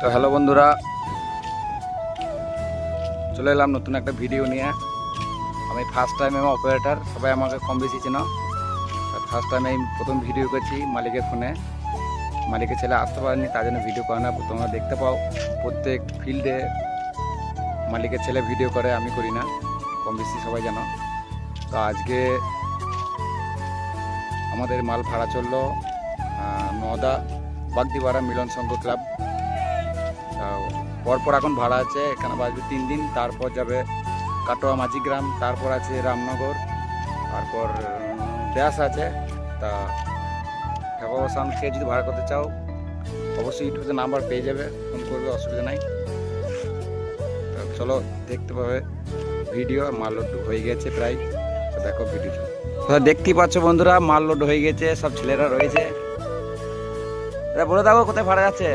তো হ্যালো বন্ধুরা, চলে এলাম নতুন একটা ভিডিও নিয়ে। আমি ফার্স্ট টাইম অপারেটর, সবাই আমাকে কম বেশি চেনো। ফার্স্ট টাইম আমি প্রথম ভিডিও করছি মালিকের ফোনে। মালিকের ছেলে আসতে পারেনি, তার জন্য ভিডিও করে না। তোমরা দেখতে পাও প্রত্যেক ফিল্ডে মালিকের ছেলে ভিডিও করে, আমি করি না, কম বেশি সবাই জানো। তো আজকে আমাদের মাল ভাড়া চললো নওদা বাগদিপাড়া মিলন সংঘ ক্লাব। পরপর এখন ভাড়া আছে, এখানে বাজবে 3 দিন। তারপর যাবে কাটোয়া মাঝিগ্রাম, তারপর আছে রামনগর, তারপর ব্যাস আছে। তা ঠেকাবাসানকে যদি ভাড়া করতে চাও অবশ্যই ইউটিউবে নাম্বার পেয়ে যাবে, ফোন করবে, অসুবিধা নাই। চলো দেখতে পাবে ভিডিও। মাল লোড হয়ে গেছে প্রায়, দেখো ভিডিও। দেখতেই পাচ্ছ বন্ধুরা, মাল লোড হয়ে গেছে, সব ছেলেরা রয়েছে। বলে দাও কোথায় ভাড়া যাচ্ছে।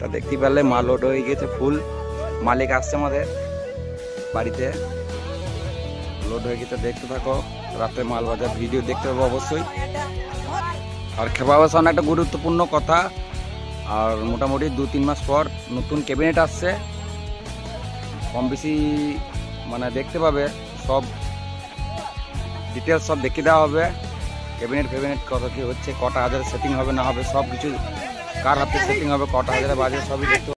তা দেখতে পারলে মাল লোড হয়ে গেছে ফুল। মালিক আসছে আমাদের বাড়িতে, লোড হয়ে গেছে। দেখতে থাকো, রাতে মাল বাজার ভিডিও দেখতে পাবো অবশ্যই। আর খেপাবাসান একটা গুরুত্বপূর্ণ কথা, আর মোটামুটি 2-3 মাস পর নতুন ক্যাবিনেট আসছে। কম বেশি মানে দেখতে পাবে, সব ডিটেলস সব দেখিয়ে দেওয়া হবে। ক্যাবিনেট কত কি হচ্ছে, কটা হাজার সেটিং হবে না হবে, সব কিছু কার হাতে সেটিং হবে, কটা হাজারে বাজে, সবই দেখতে